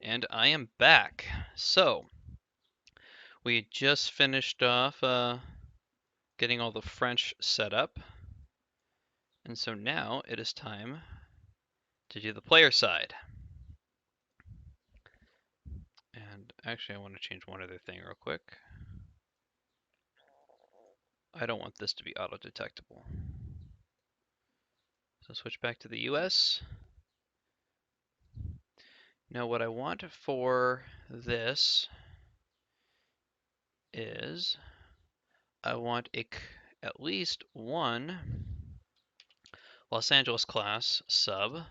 And I am back. So, we just finished off getting all the French set up. And so now it is time to do the player side. And actually, I want to change one other thing real quick. I don't want this to be auto-detectable. So switch back to the US. Now what I want for this is I want at least one Los Angeles class sub.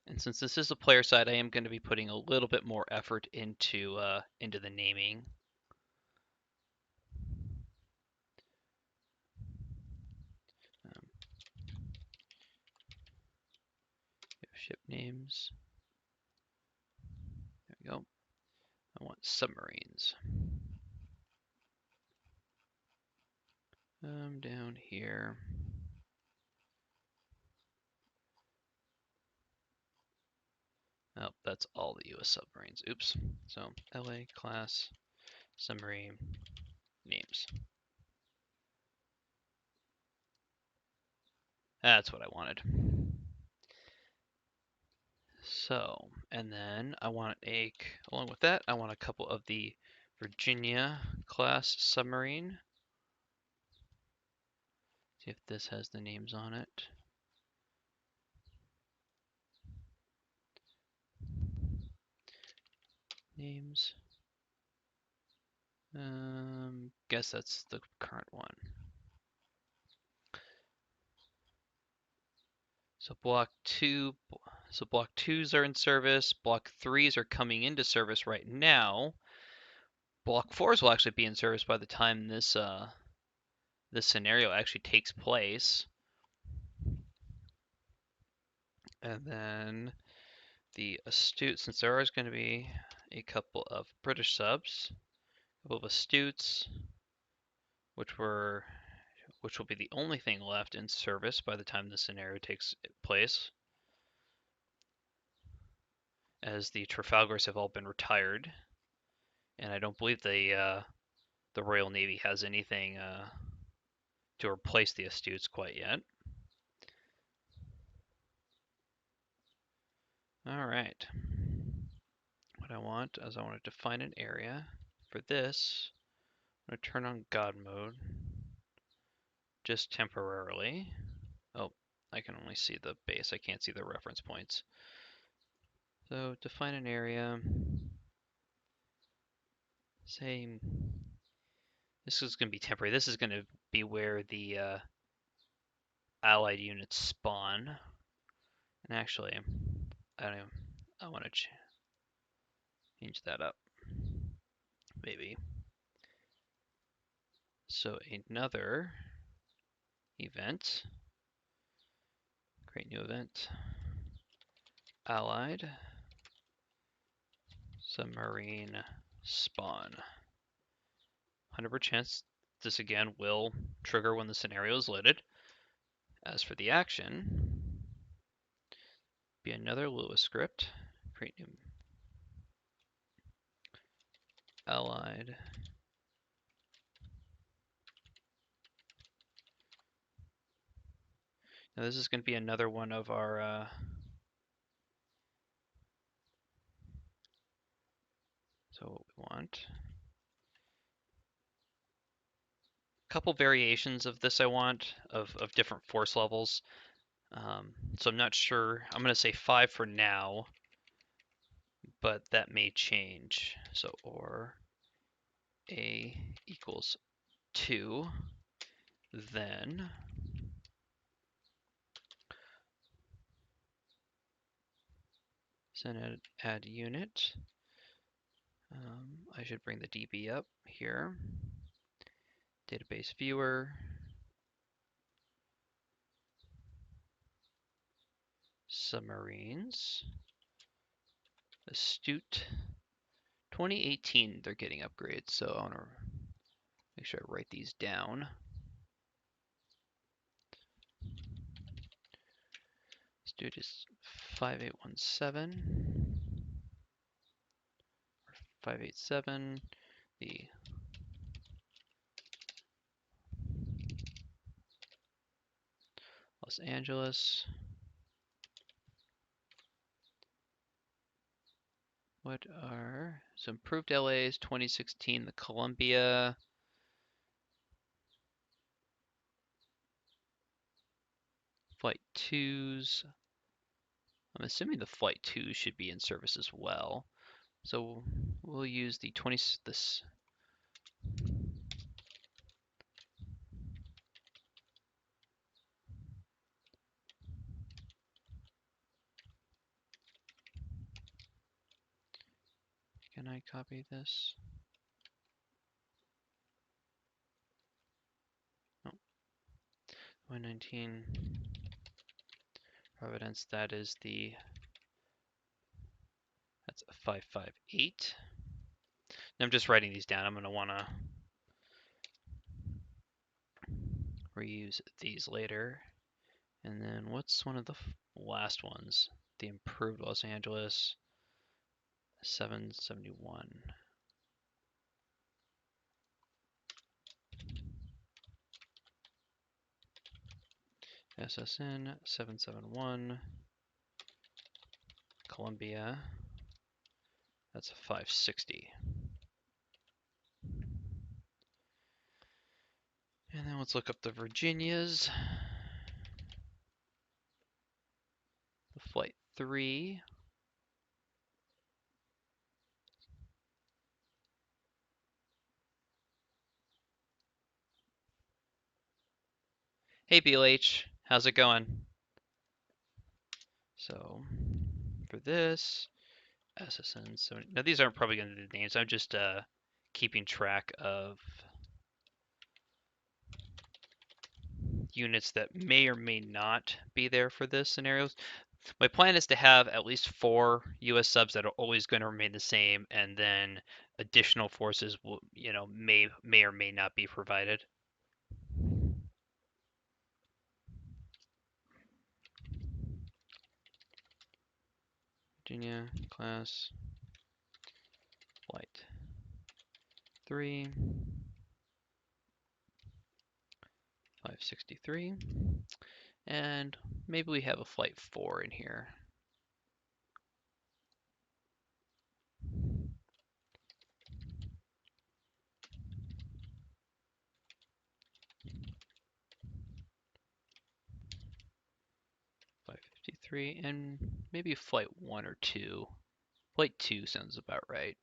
And since this is a player side, I am going to be putting a little bit more effort into the naming. Ship names. There we go. I want submarines. Down here. Oh, that's all the U.S. submarines. Oops. So LA class submarine names. That's what I wanted. So, and then I want along with that, I want a couple of the Virginia class submarine. See if this has the names on it. Names. Guess that's the current one. So block 2s are in service. Block 3s are coming into service right now. Block 4s will actually be in service by the time this scenario actually takes place. And then the astute, since there is going to be a couple of British subs, a couple of astutes, which will be the only thing left in service by the time the scenario takes place, as the Trafalgars have all been retired, and I don't believe the Royal Navy has anything to replace the astutes quite yet. All right. What I want is I want to define an area. For this, I'm going to turn on God mode just temporarily. Oh, I can only see the base. I can't see the reference points. So define an area. Say this is going to be temporary. This is going to be where the allied units spawn. And actually, I want to change that up. Maybe. So another event. Create new event. Allied submarine spawn. 100% chance this again will trigger when the scenario is loaded. As for the action, be another Lewis script. Create new allied Now this is going to be another one of our so what we want. A couple variations of this I want of different force levels. So I'm not sure. I'm going to say 5 for now, but that may change. So or A equals 2, then send add unit. I should bring the DB up here. Database viewer. Submarines. Astute. 2018, they're getting upgrades, so I want to make sure I write these down. Astute is 5817. 587, the Los Angeles. What are some improved LAs 2016? The Columbia. Flight 2s. I'm assuming the Flight 2s should be in service as well. So we'll use the 20. This. Can I copy this? No. 119 Providence. That is the. That's a 558. I'm just writing these down. I'm going to want to reuse these later. And then what's one of the last ones? The improved Los Angeles 771. SSN 771. Columbia. That's a 560. And then let's look up the Virginias. The Flight 3. Hey BLH, how's it going? So for this, SSN 70. Now these aren't probably going to be the names. I'm just keeping track of units that may or may not be there for this scenarios. My plan is to have at least 4 U.S. subs that are always going to remain the same, and then additional forces will, may or may not be provided. Virginia class Flight 3, 563, and maybe we have a Flight 4 in here. And maybe Flight 1 or 2. Flight 2 sounds about right.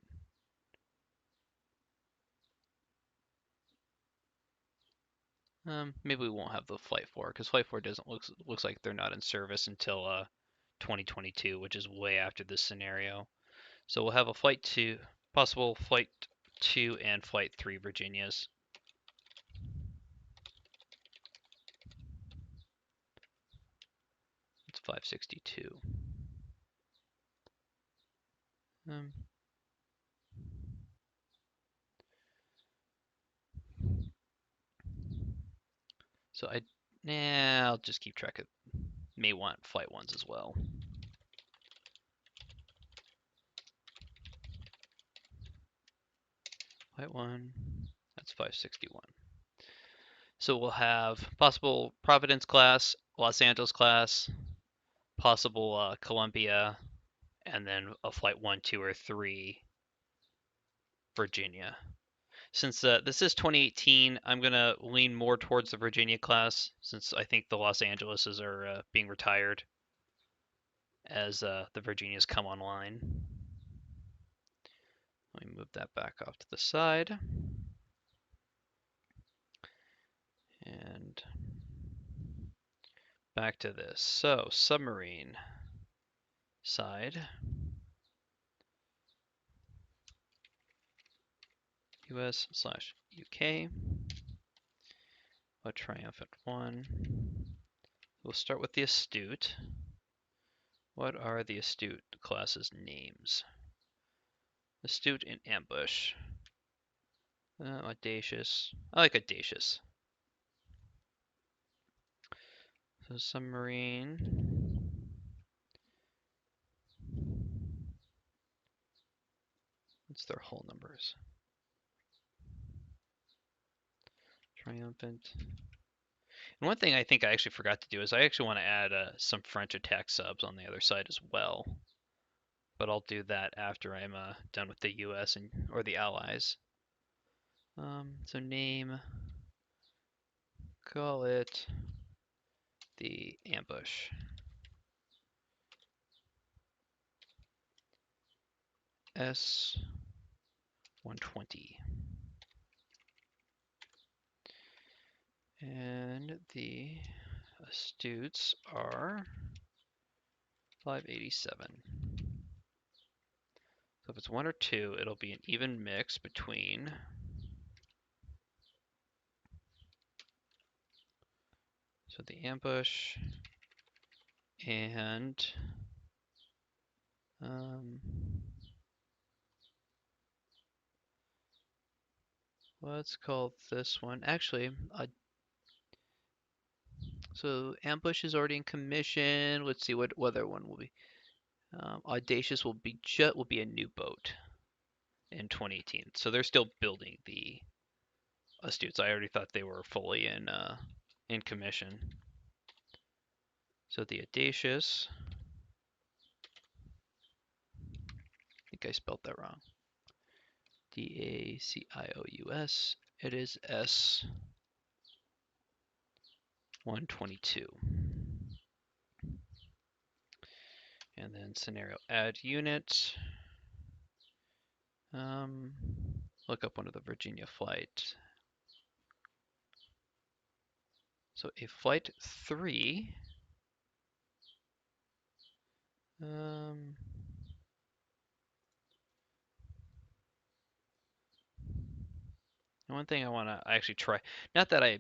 Maybe we won't have the Flight 4 because Flight 4 doesn't looks like they're not in service until 2022, which is way after this scenario. So we'll have a Flight 2, possible Flight 2 and Flight 3 Virginias. It's 562. So I'll just keep track of, may want Flight 1s as well. Flight 1, that's 561. So we'll have possible Providence class, Los Angeles class, possible Columbia, and then a Flight 1, 2, or 3 Virginia. Since this is 2018, I'm going to lean more towards the Virginia class since I think the Los Angeleses are being retired as the Virginias come online. Let me move that back off to the side. And back to this. So, submarine side. US/UK. A triumphant 1. We'll start with the astute. What are the astute classes' names? Astute and ambush. Audacious. I like audacious. So submarine. What's their hull numbers? Triumphant. And one thing I think I actually forgot to do is I actually want to add some French attack subs on the other side as well. But I'll do that after I'm done with the U.S. or the Allies. So name, call it the ambush. S-120. And the astutes are 587. So if it's 1 or 2, it'll be an even mix between so the ambush and let's call this one actually so ambush is already in commission. Let's see what other one will be. Audacious will be a new boat in 2018. So they're still building the astutes. I already thought they were fully in commission. So the audacious, I think I spelled that wrong. Dacious. It is S-122. And then scenario add unit. Look up one of the Virginia flight. So a flight 3. One thing I want to actually try, not that I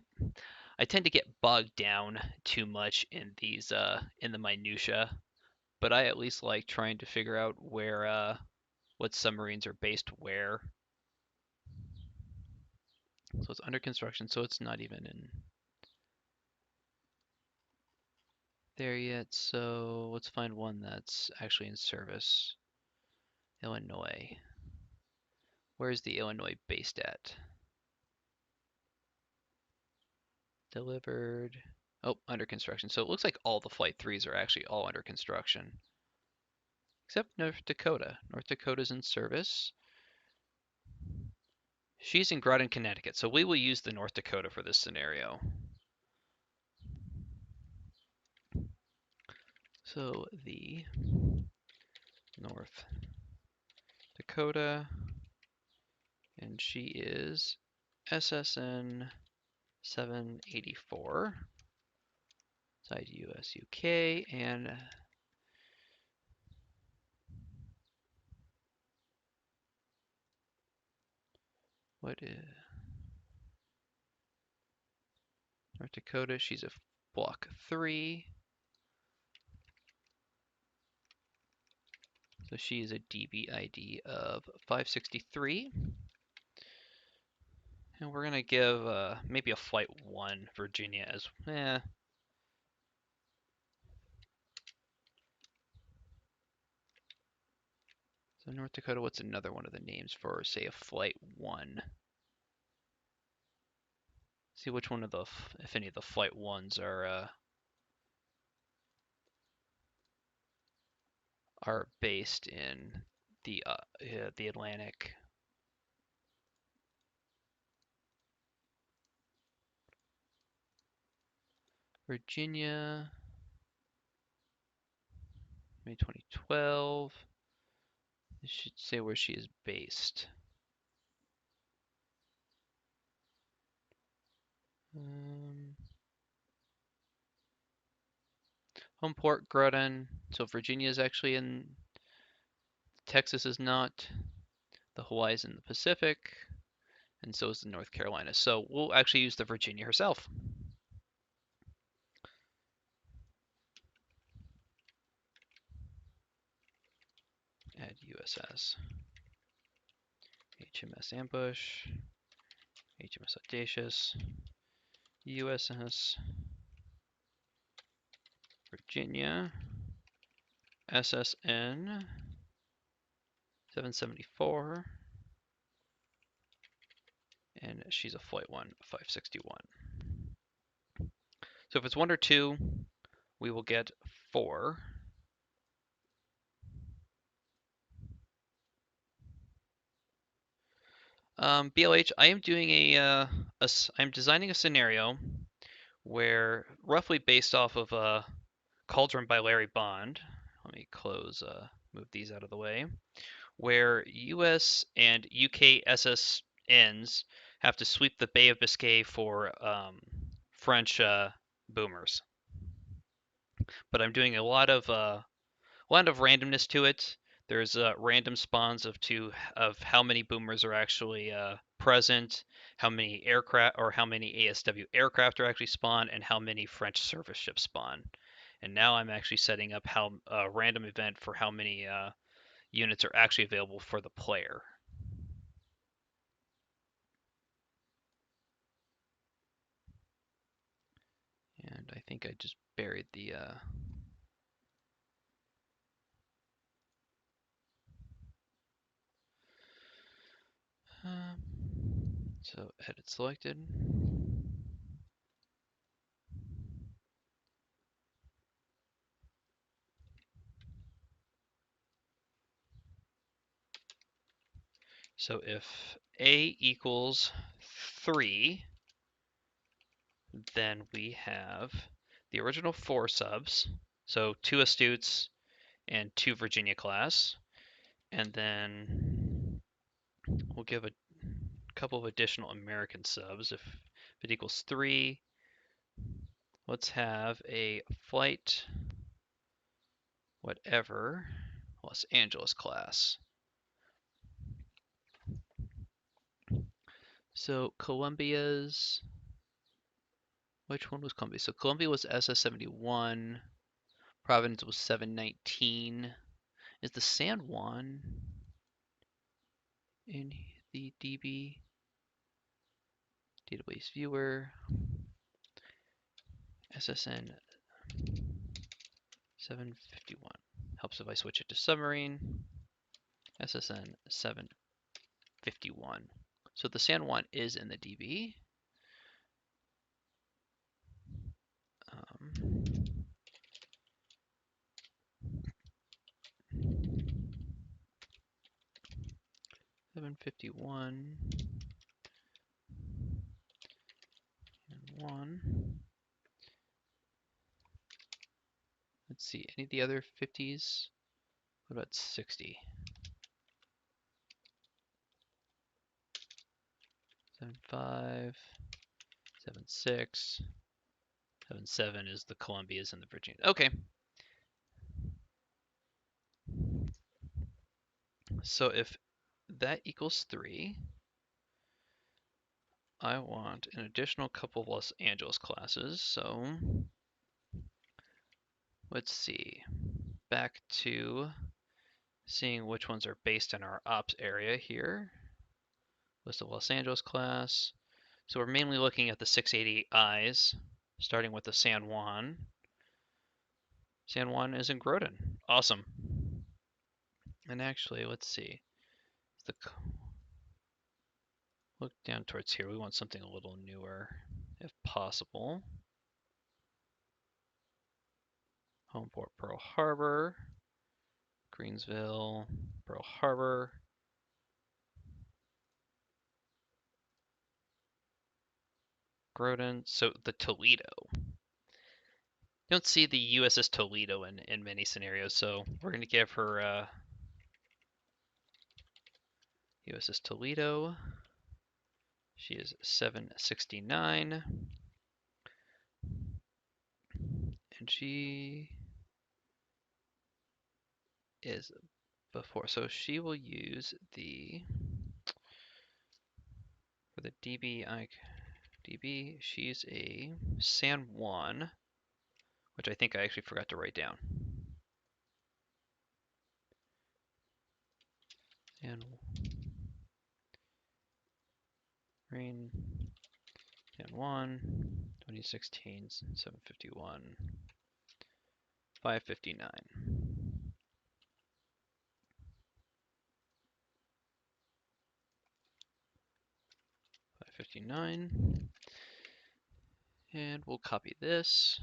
tend to get bogged down too much in these in the minutia, but I at least like trying to figure out where what submarines are based where. So it's under construction, so it's not even in there yet. So let's find one that's actually in service. Illinois. Where's the Illinois based at? Delivered. Oh, under construction. So it looks like all the Flight 3s are actually all under construction. Except North Dakota. North Dakota's in service. She's in Groton, Connecticut. So we will use the North Dakota for this scenario. So the North Dakota, and she is SSN 784. Side US UK, and what is North Dakota? She's a block 3. So she is a DBID of 563. And we're going to give maybe a flight 1 Virginia as So North Dakota, what's another one of the names for, say, a flight 1? See which one of the, if any of the flight 1s are based in the Atlantic. Virginia, May 2012. It should say where she is based. Home port Groton. So Virginia is actually in. Texas is not. The Hawaii is in the Pacific, and so is the North Carolina. So we'll actually use the Virginia herself. Add USS. HMS Ambush. HMS Audacious. USS Virginia. SSN 774. and she's a flight 1, 561. So if it's 1 or 2, we will get 4. BLH, I am doing I'm designing a scenario where, roughly based off of Cauldron by Larry Bond, let me move these out of the way, where US and UK SSNs have to sweep the Bay of Biscay for French boomers. But I'm doing a lot of randomness to it. There's random spawns of how many boomers are actually present, how many aircraft or how many ASW aircraft are actually spawned, and how many French surface ships spawn. And now I'm actually setting up a random event for how many units are actually available for the player. And I think I just buried the so edit selected. So if A equals 3, then we have the original 4 subs, so 2 Astutes and 2 Virginia class, and then we'll give a couple of additional American subs. If it equals 3, let's have a flight whatever Los Angeles class. So Columbia's, which one was Columbia? So Columbia was SS-71, Providence was 719. Is the San Juan in the DB database viewer? SSN 751. Helps if I switch it to submarine. SSN 751. So the San Juan is in the DB. 751 and 1. Let's see, any of the other 50s? What about 60? 75, 76, 77 is the Columbias and the Virginias. Okay. So if that equals 3, I want an additional couple of Los Angeles classes. So let's see. Back to seeing which ones are based in our ops area here. List of Los Angeles class. So we're mainly looking at the 680Is, starting with the San Juan. San Juan is in Groton. Awesome. And actually, let's see. Look down towards here. We want something a little newer, if possible. Homeport Pearl Harbor, Greensville, Pearl Harbor. Groton. So the Toledo. You don't see the USS Toledo in many scenarios, so we're going to give her USS Toledo. She is 769. And she is before. So she will use for the DB, she's a San Juan, which I think I actually forgot to write down. And Rain San Juan, 2016, 751, 559. 559. 569. And we'll copy this.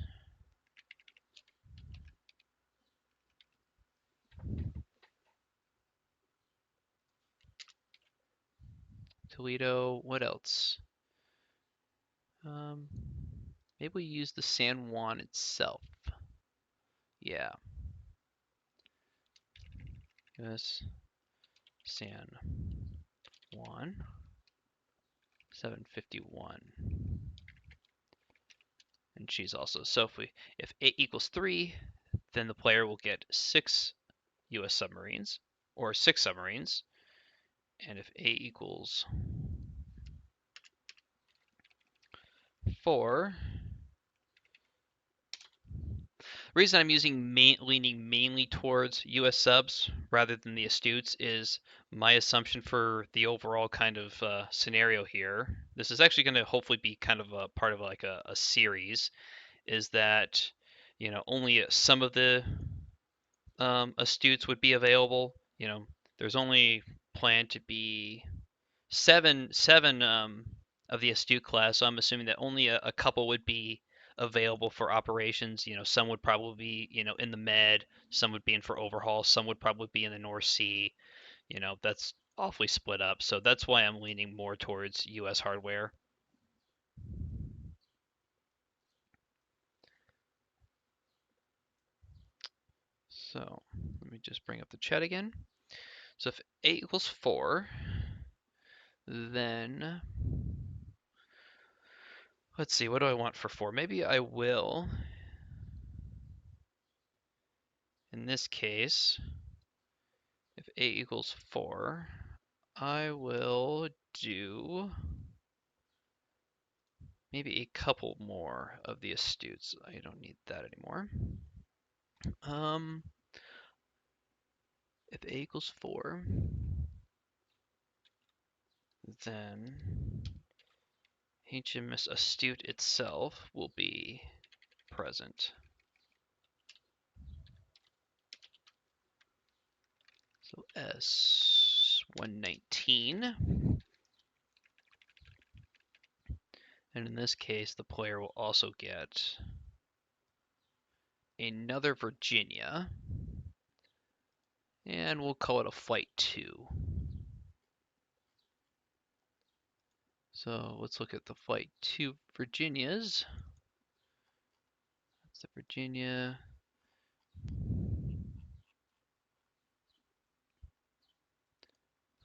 Toledo, what else? Maybe we use the San Juan itself. Yeah. US San Juan 751. And she's also, so if 8 equals 3, then the player will get 6 US submarines, or 6 submarines. And if 8 equals 4, the reason I'm leaning mainly towards US subs rather than the Astutes is my assumption for the overall kind of scenario here. This is actually going to hopefully be kind of a part of like a series, is that, you know, only some of the Astutes would be available. You know, there's only planned to be seven of the Astute class, so I'm assuming that only a couple would be available for operations. You know, some would probably be, you know, in the Med, some would be in for overhaul, some would probably be in the North Sea. You know, that's awfully split up, so that's why I'm leaning more towards US hardware. So let me just bring up the chat again. So if 8 equals 4, then let's see, what do I want for 4? Maybe I will, in this case, if 8 equals 4, I will do maybe a couple more of the Astutes. I don't need that anymore. If A equals 4, then HMS Astute itself will be present. So S119. And in this case, the player will also get another Virginia. And we'll call it a Flight 2. So let's look at the Flight 2 Virginias. That's the Virginia.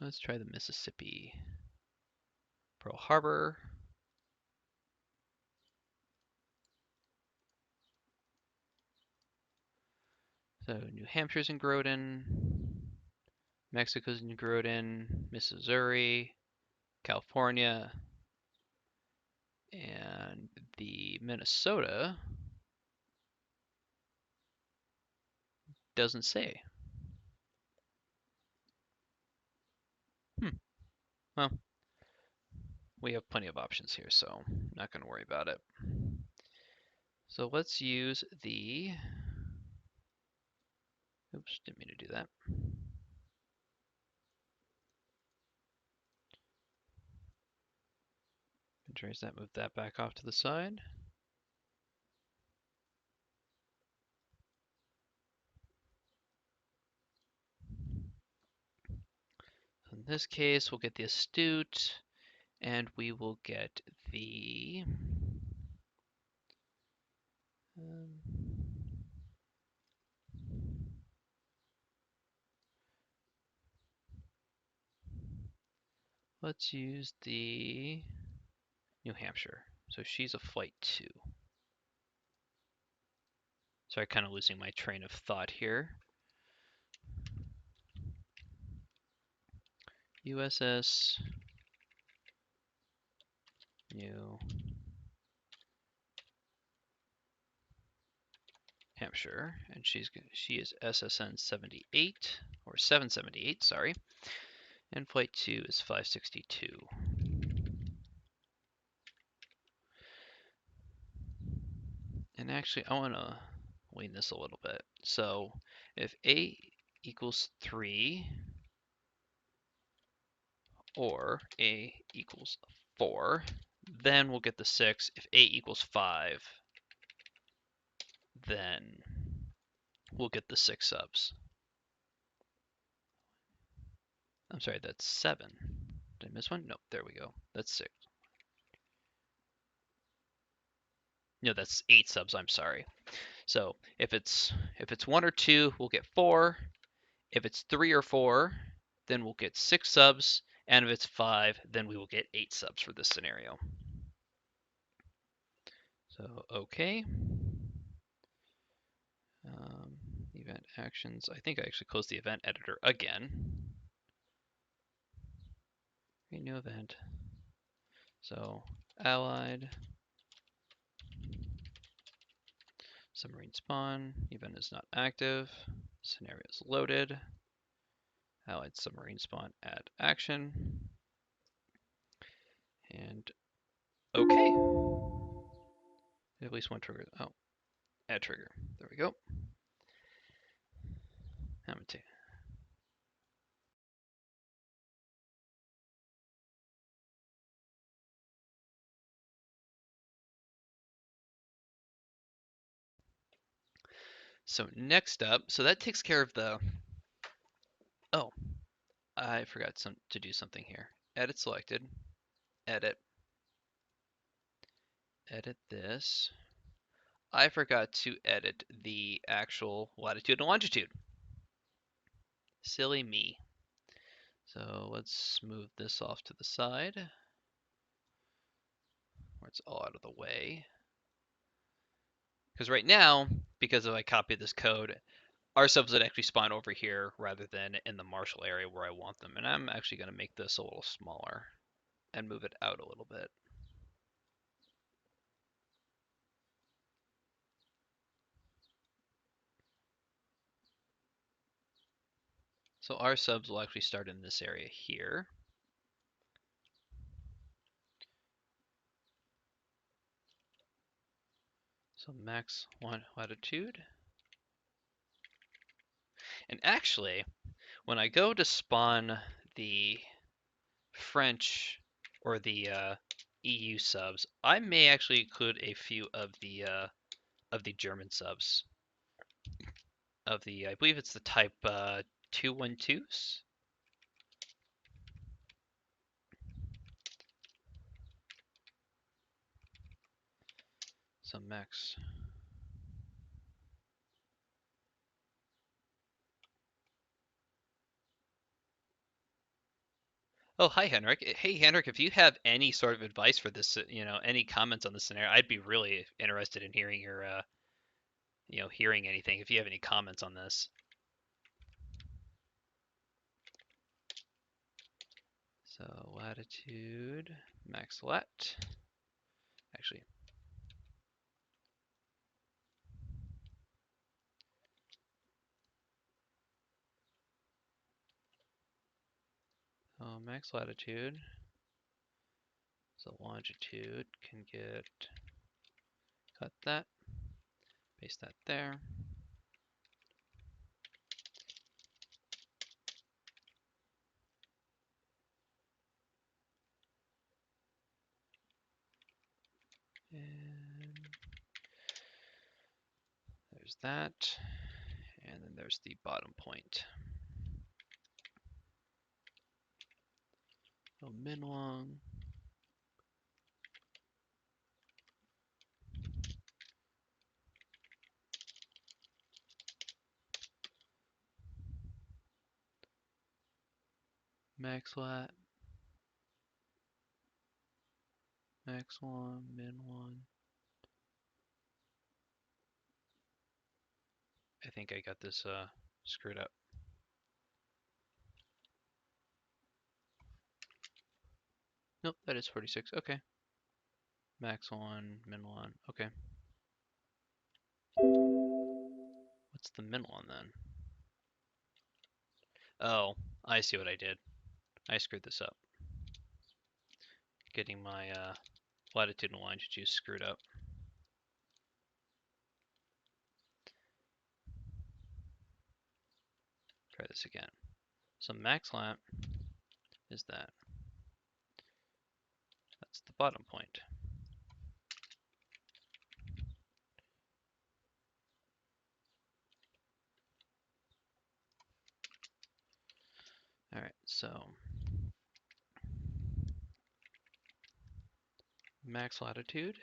Let's try the Mississippi. Pearl Harbor. So New Hampshire's in Groden. Mexico's in Groden. Missouri. California. And the Minnesota doesn't say. Well, we have plenty of options here, so I'm not going to worry about it. So let's use the, oops, didn't mean to do that. Trace that, move that back off to the side. In this case, we'll get the Astute, and we will get the let's use the New Hampshire. So she's a Flight 2. Sorry, kind of losing my train of thought here. USS New Hampshire, and she is SSN 78 or 778, sorry, and Flight 2 is 562. And actually, I want to lean this a little bit. So if A equals 3 or A equals 4, then we'll get the 6. If 8 equals 5, then we'll get the 6 subs. I'm sorry, that's 7. Did I miss one? Nope, there we go. That's 6. No, that's 8 subs, I'm sorry. So if it's 1 or 2, we'll get 4. If it's 3 or 4, then we'll get 6 subs. And if it's 5, then we will get 8 subs for this scenario. So, okay. Event actions. I think I actually closed the event editor again. Create new event. So, allied. Submarine spawn. Event is not active. Scenario is loaded. Allied submarine spawn, add action. And okay. At least one trigger. Oh, add trigger. There we go. I'm gonna take. So next up, so that takes care of the. Oh, I forgot to do something here. Edit selected. Edit. Edit this. I forgot to edit the actual latitude and longitude. Silly me. So let's move this off to the side where it's all out of the way. Because right now, because if I copy this code, our subs would actually spawn over here rather than in the Marshall area where I want them. And I'm actually going to make this a little smaller and move it out a little bit. So our subs will actually start in this area here. So max latitude. And actually, when I go to spawn the French or the EU subs, I may actually include a few of the German subs. Of the, I believe it's the type 212s. So max. Oh, hi Henrik. Hey Henrik, if you have any sort of advice for this, any comments on this scenario, I'd be really interested in hearing your, hearing anything. If you have any comments on this. So latitude, max lat. Actually, oh, max latitude. So longitude can get, cut that, paste that there. And there's that. And then there's the bottom point. Oh, min long. Max lat. Max long, min long. I think I got this screwed up. Nope, that is 46. Okay. Max 1, min 1. Okay. What's the min 1 then? Oh, I see what I did. I screwed this up. Getting my latitude and longitude screwed up. Try this again. So max lat is that. That's bottom point. All right, so max latitude,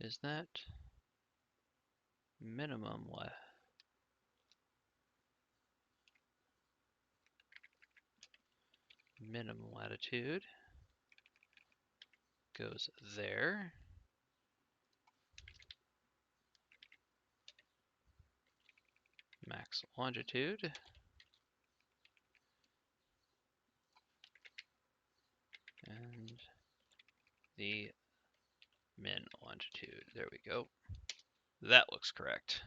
is that minimum minimum latitude goes there. Max longitude and the min longitude. There we go. That looks correct.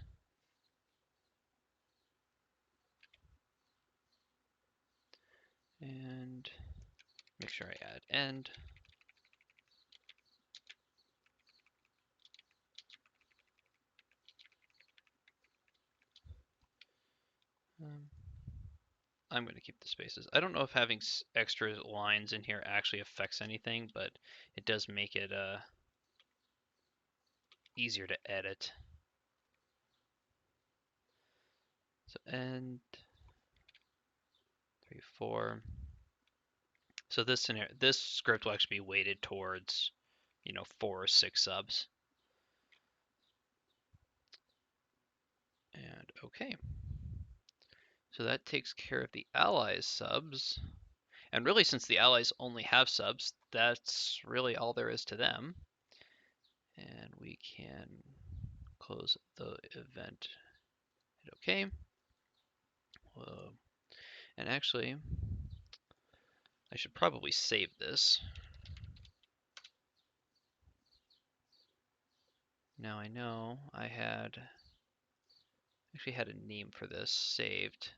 And make sure I add end. I'm going to keep the spaces. I don't know if having extra lines in here actually affects anything, but it does make it easier to edit. So end 3, 4. So this script will actually be weighted towards, 4 or 6 subs. And okay. So that takes care of the allies subs. And really, since the allies only have subs, that's really all there is to them. And we can close the event. Hit OK. And actually, I should probably save this. Now I know I actually had a name for this saved.